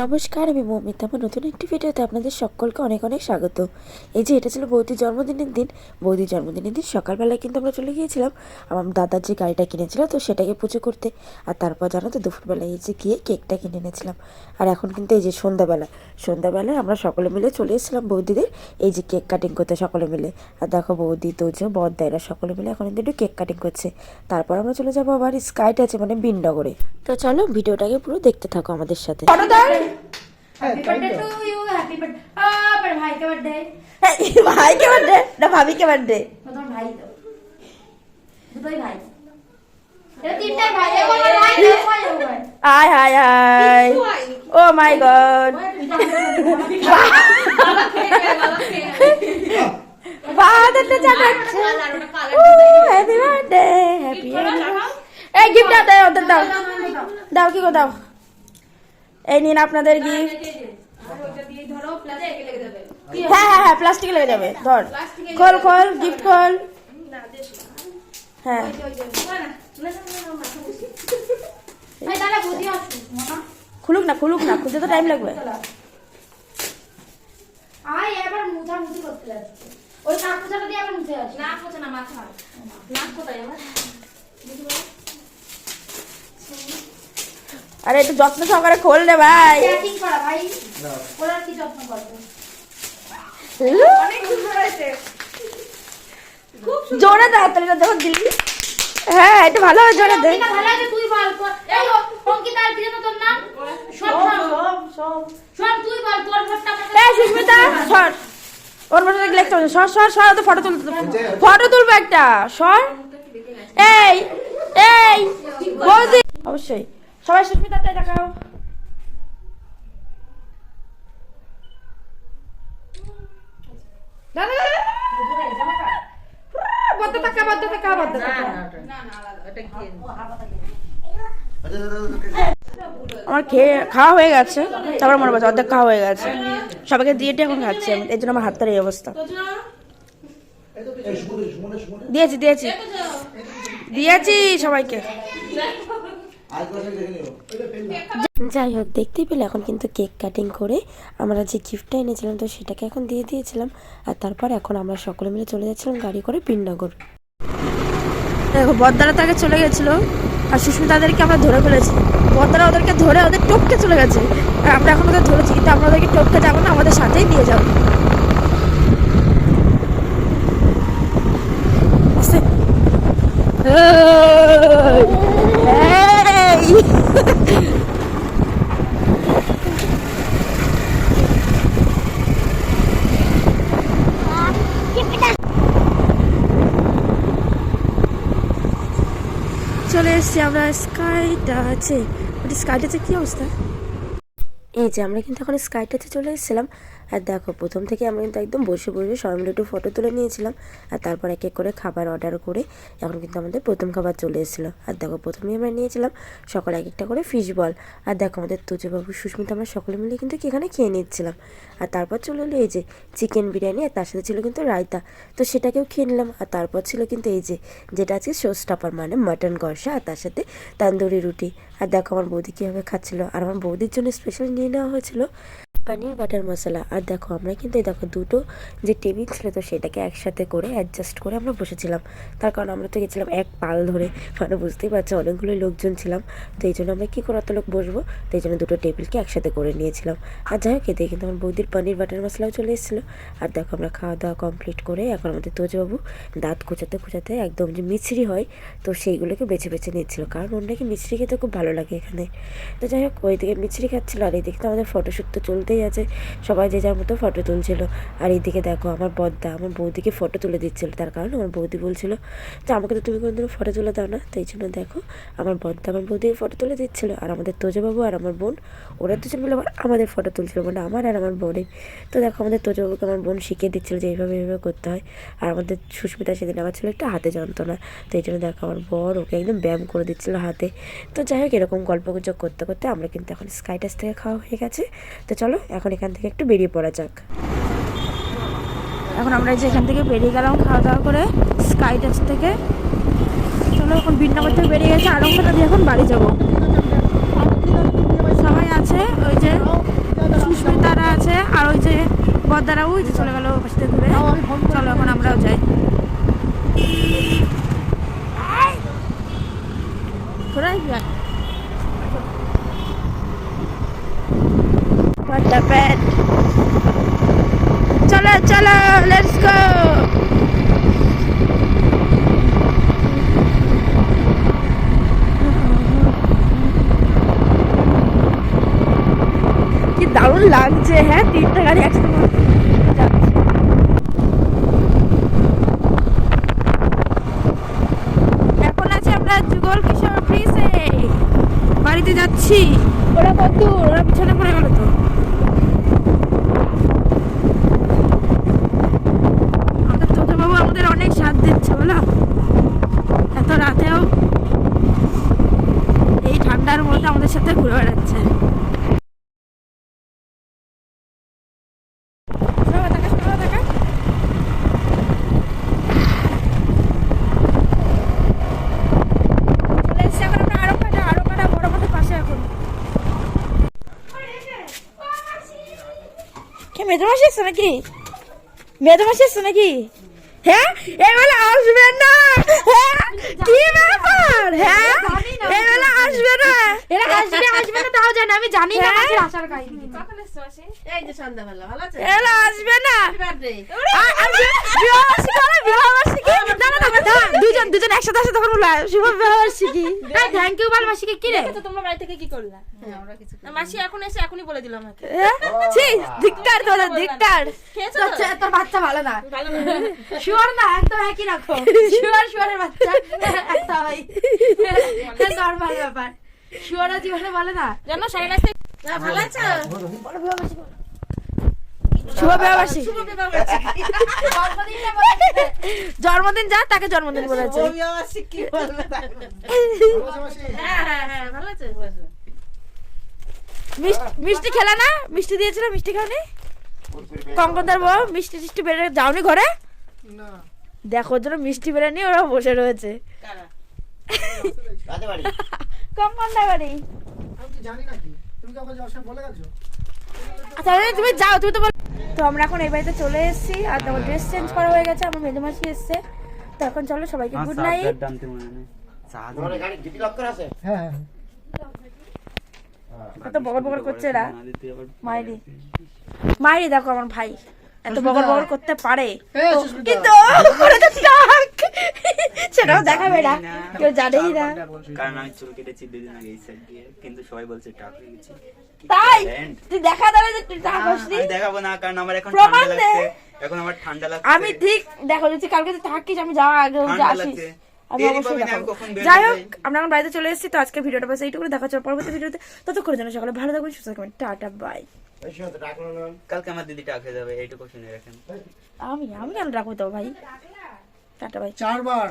নমস্কার, আমি মৌমিতা। আমার নতুন একটি ভিডিওতে আপনাদের সকলকে অনেক অনেক স্বাগত। এই যে এটা ছিল বৌদির জন্মদিনের দিন। বৌদির জন্মদিনের দিন সকালবেলায় কিন্তু আমরা চলে গিয়েছিলাম আমার দাদার যে গাড়িটা কিনেছিল, তো সেটাকে পুজো করতে। আর তারপর জানো তো দুপুরবেলায় এই যে গিয়ে কেকটা কিনে এনেছিলাম। আর এখন কিন্তু এই যে সন্ধ্যাবেলায় আমরা সকলে মিলে চলে এসেছিলাম বৌদিদের এই যে কেক কাটিং করতে সকলে মিলে। আর দেখো বৌদি তোজো বড়দা এরা সকলে মিলে এখন কিন্তু একটু কেক কাটিং করছে। তারপর আমরা চলে যাবো আবার স্কাই টাচে, মানে বিননগরে। তো চলো ভিডিওটাকে পুরো দেখতে থাকো আমাদের সাথে। Happy birthday to you happy birthday पर भाई का बर्थडे भाई के बर्थडे ना भाभी के बर्थडे? तो भाई तो দুটোই ভাই এটা তিনটাই ভাই এ বড় ভাই हाय हाय हाय ओ माय गॉड বাদ এটা চাটাচ্ছে। হ্যাপি বার্থডে হ্যাপি এই গিফট দাও ওদের দাও দাও কি গো দাও। এই নিন আপনাদের গিফট। হ্যাঁ হ্যাঁ হ্যাঁ প্লাস্টিকে লেগে যাবে। ধর খোল খোল গিফট খোল। হ্যাঁ খুলুক না খুলতে তো টাইম লাগবে। আয় এবার মুছামুছি করতে যাচ্ছে। ওই নাক মোছাটা দিয়ে আবার মুছে আসি। নাক মোছা না মাথা। নাক কোথায় আমার? আরে একটু যত্ন সহকারে খোল রে ভাই। প্যাকিং করা ভাই। ওরা কি যত্ন করবে? অনেক সুন্দর হয়েছে। খুব জোরে দাও তাহলে দেখো দিলি। হ্যাঁ এটা ভালো হবে, জোরে দে। এটা ভালো আছে, তুই বল। এই অঙ্কিতা আর কি জানো তোর নাম? সব তুই বল তোর ফটোটা আমাকে। এই সুস্মিতা সর। ওর মধ্যে লেখতে হবে। সর তো ফটো তুলবে একটা। সর। এই বৌদি অবশ্যই সবাই সুস্মিতাটাই দেখাও। আমার খাওয়া হয়ে গেছে, তারপর মনে পড়ছে অর্ধেক খাওয়া হয়ে গেছে। সবাইকে দিয়ে এখন খাচ্ছি আমি, এই জন্য আমার হাতটার এই অবস্থা। দিয়েছি সবাইকে। যাই হোক, দেখতেই পেলে এখন কিন্তু কেক কাটিং করে আমরা যে গিফটটা এনেছিলাম তো সেটাকে এখন দিয়ে দিয়েছিলাম। আর তারপর এখন আমরা সকলে মিলে চলে যাচ্ছিলাম গাড়ি করে বিননগর। দেখো বড়দারা তাকে চলে গেছিলো আর সুস্মিতাদেরকে আমরা ধরে ফেলেছি। বড়দারা ওদেরকে ধরে ওদের টপকে চলে গেছে আর আমরা এখন ওদের ধরেছি, কিন্তু আমরা ওদেরকে টপকে যাবো না, আমাদের সাথেই নিয়ে যাবো। চলে এসছি আমরা স্কাইটা আছে। স্কাইটা আছে কি অবস্থা? এই যে আমরা কিন্তু এখন স্কাইটাতে চলে এসেছিলাম। আর দেখো প্রথম থেকে আমরা কিন্তু একদম বসে সবাই মিলে একটু ফটো তুলে নিয়েছিলাম। আর তারপর এক এক করে খাবার অর্ডার করে এখন কিন্তু আমাদের প্রথম খাবার চলে এসেছিলো। আর দেখো প্রথমেই আমরা নিয়েছিলাম সকালে এক একটা করে ফিশ বল। আর দেখো আমাদের তুজবাবু সুস্মিতা আমরা সকলে মিলে কিন্তু এখানে খেয়ে নিচ্ছিলাম। আর তারপর চলে এলো এই যে চিকেন বিরিয়ানি, আর তার সাথে ছিল কিন্তু রায়তা, তো সেটাকেও খেয়ে নিলাম। আর তারপর ছিল কিন্তু এই যে যেটা আজকে শোস্টাপার মানে মাটন কষা, আর তার সাথে তান্দুরি রুটি। আর দেখো আমার বৌদি কীভাবে খাচ্ছিলো। আর আমার বৌদির জন্য স্পেশাল নিয়ে নেওয়া হয়েছিল পনির বাটার মশলা। আর দেখো আমরা কিন্তু এই দেখো দুটো যে টেবিল ছিল তো সেটাকে একসাথে করে অ্যাডজাস্ট করে আমরা বসেছিলাম। তার কারণ আমরা তো গেছিলাম এক পাল ধরে, মানে বুঝতেই পারছো অনেকগুলো লোকজন ছিলাম। তো এই জন্য আমরা কী করে অত লোক বসবো, তো এই জন্য দুটো টেবিলকে একসাথে করে নিয়েছিলাম। আর যাই হোক এতে কিন্তু আমার বৌদির পনির বাটার মশলাও চলে এসেছিলো। আর দেখো আমরা খাওয়া দাওয়া কমপ্লিট করে এখন আমাদের তোজবাবু দাঁত খোঁচাতে একদম যে মিছরি হয় তো সেইগুলোকে বেছে নিচ্ছিল, কারণ ওর নাকি মিছরি খেতে খুব ভালো লাগে এখানে। তো যাই হোক ওই দিকে মিছরি খাচ্ছিলো আর এইদিকে তো আমাদের ফটোশ্যুট তো চলতেই আছে, সবাই যে যার মতো ফটো তুলছিল। আর এইদিকে দেখো আমার বড়দা আমার বৌদিকে ফটো তুলে দিচ্ছিল, তার কারণ আমার বৌদি বলছিল যে আমাকে তো তুমি কোনোদিনও ফটো তুলে দাও না, তো এই জন্য দেখো আমার বড়দা আমার বৌদিকে ফটো তুলে দিচ্ছিলো। আর আমাদের তোজবাবু আর আমার বোন ওরা দুজন মিলে আবার আমাদের ফটো তুলছিল, মানে আমার আর আমার বোনের। তো দেখো আমাদের তোজবাবুকে আমার বোন শিখিয়ে দিচ্ছিলো যে এইভাবে করতে হয়। আর আমাদের সুস্মিতা সেদিন আমার ছিল একটা হাতে যন্ত্রণা, তো এই জন্য দেখো আমার বর ওকে একদম ব্যায়াম করে দিচ্ছিলো হাতে। তো যাই হোক এরকম গল্পগুজব করতে করতে আমরা কিন্তু এখন স্কাইটাস থেকে খাওয়া হয়ে গেছে। তো চলো এখন এখান থেকে একটু বেরিয়ে পড়া যাক। এখন আমরা যে এখান থেকে বেরিয়ে গেলাম খাওয়া দাওয়া করে স্কাইটাস থেকে। চলো এখন বিননগর থেকে বেরিয়ে গেছে, আরঙ্গটা দিয়ে এখন বাড়ি যাবো। সবাই আছে ওই যে What the bed? চলো চলো, লেটস গো। কি দারুণ লাগছে, হ্যাঁ, তিনটা গাড়ি একসাথে যাচ্ছে। এখন আছে আমরা যুগল কিশোর ব্রিজে, বাড়িতে যাচ্ছি। ওরা কত দূর, ওরা পিছনে পড়ে গেল তো। আমাদের তোজো বাবু আমাদের অনেক সাথ দিচ্ছে বলো, এত রাতেও এই ঠান্ডার মধ্যে আমাদের সাথে ঘুরে বেড়াচ্ছে। মেদমাসি এসছে নাকি? মেদমাসি এসছে নাকি? হ্যাঁ, এবেলা আসবে না। হ্যাঁ, কি ব্যাপার? হ্যাঁ, এবেলা আসবে না। এরা আসবে আসবে না তাও জানি, আমি জানি না মাসির আসার কাহিনী। কখন এসছো মাসি? এই যে সন্ধ্যাবেলা, ভালো আছে? এবেলা আসবে না। Happy birthday. বিবাহবার্ষিকী করে, বিবাহবার্ষিকী। না না না, দুজন একসাথে আসে তখন বলবো শুভ বিবাহবার্ষিকী। হ্যাঁ, থ্যাংক ইউ বল মাসিকে। কি রে তো তোমরা বাড়ি থেকে কি করলা? হ্যাঁ, আমরা কিছু না, মাসি এখন এসে এখনই বলে দিল আমাকে। ছি, ধিক্কার তোদের, ধিক্কার। খেয়েছো তো? তোর বাচ্চা ভালো না। ভালো না। শুয়ার না, একদম একই রকম। শুয়ারের বাচ্চা একটা হয়। নরমাল ব্যাপার। শুয়ারা জীবনে বলে না। জানো সাড়ে রাস্তায় না, ভালো আছো? শুভ বিবাহবার্ষিকী। শুভ বিবাহবার্ষিকী। জন্মদিনটা বলেছে। জন্মদিন যা তাকে জন্মদিন বলেছে। শুভ বিবাহবার্ষিকী কি বলবে তাকে? হ্যাঁ, হ্যাঁ, হ্যাঁ, ভালো আছে? মিষ্টি খেলা না? মিষ্টি দিয়েছিল, মিষ্টি খাওনি? কঙ্কনদার বউ মিষ্টি টিষ্টি বেড়ে যাওনি ঘরে? দেখো ওর জন্য মিষ্টি বেড়ে নিয়ে ওরা বসে রয়েছে। কারা? কঙ্কনদার বাড়ি। আমি কি জানি নাকি? তুমি কি আমাকে যাওয়ার সময় বলে গেছো? আচ্ছা তুমি যাও, তুমি তো তো আমরা এখন এই বাড়িতে চলে এসেছি আর আমার ড্রেস চেঞ্জ করা হয়ে গেছে, আমার মেজমাসি এসছে। তো এখন চলো সবাইকে গুড নাইট। হ্যাঁ হ্যাঁ। এত বগর বগর করছে এরা। মাইরি মাইরি দেখো আমার ভাই এত বগর বগর করতে পারে, কিন্তু করে তো টাক সেটাও দেখাবে না, কেউ জানেই না। কারণ আমি চুল কেটেছি 2 দিন আগে এই সাইড দিয়ে, কিন্তু সবাই বলছে টাক হয়ে গেছে। তাই তুই দেখা দাঁড়া যে তুই টাক হসনি। আমি দেখাবো না, কারণ আমার এখন প্রমাণ ঠান্ডা দে। লাগছে। এখন আমার ঠান্ডা লাগছে। আমি ঠিক দেখো যদি কালকে তুই থাকিস, আমি যাওয়ার আগে ঠান্ডা আসিস, লাগছে। আমি এরই অবশ্যই ভাবে না, আমি দেখাবো। কখন বের যাই হয়ে হোক যাই। আমরা এখন বাড়িতে চলে এসেছি, তো আজকে ভিডিওটা বাস এইটুকু, দেখা হচ্ছে পরবর্তী ভিডিওতে। ততক্ষণের জন্য সকালে ভালো থাকবেন, সুস্থ থাকবেন, টাটা বাই। কালকে আমার দিদি টাক হয়ে যাবে, এইটুকু শুনে রাখেন। আমি কেন রাখবো তো ভাই, টাটা বাই। 4 বার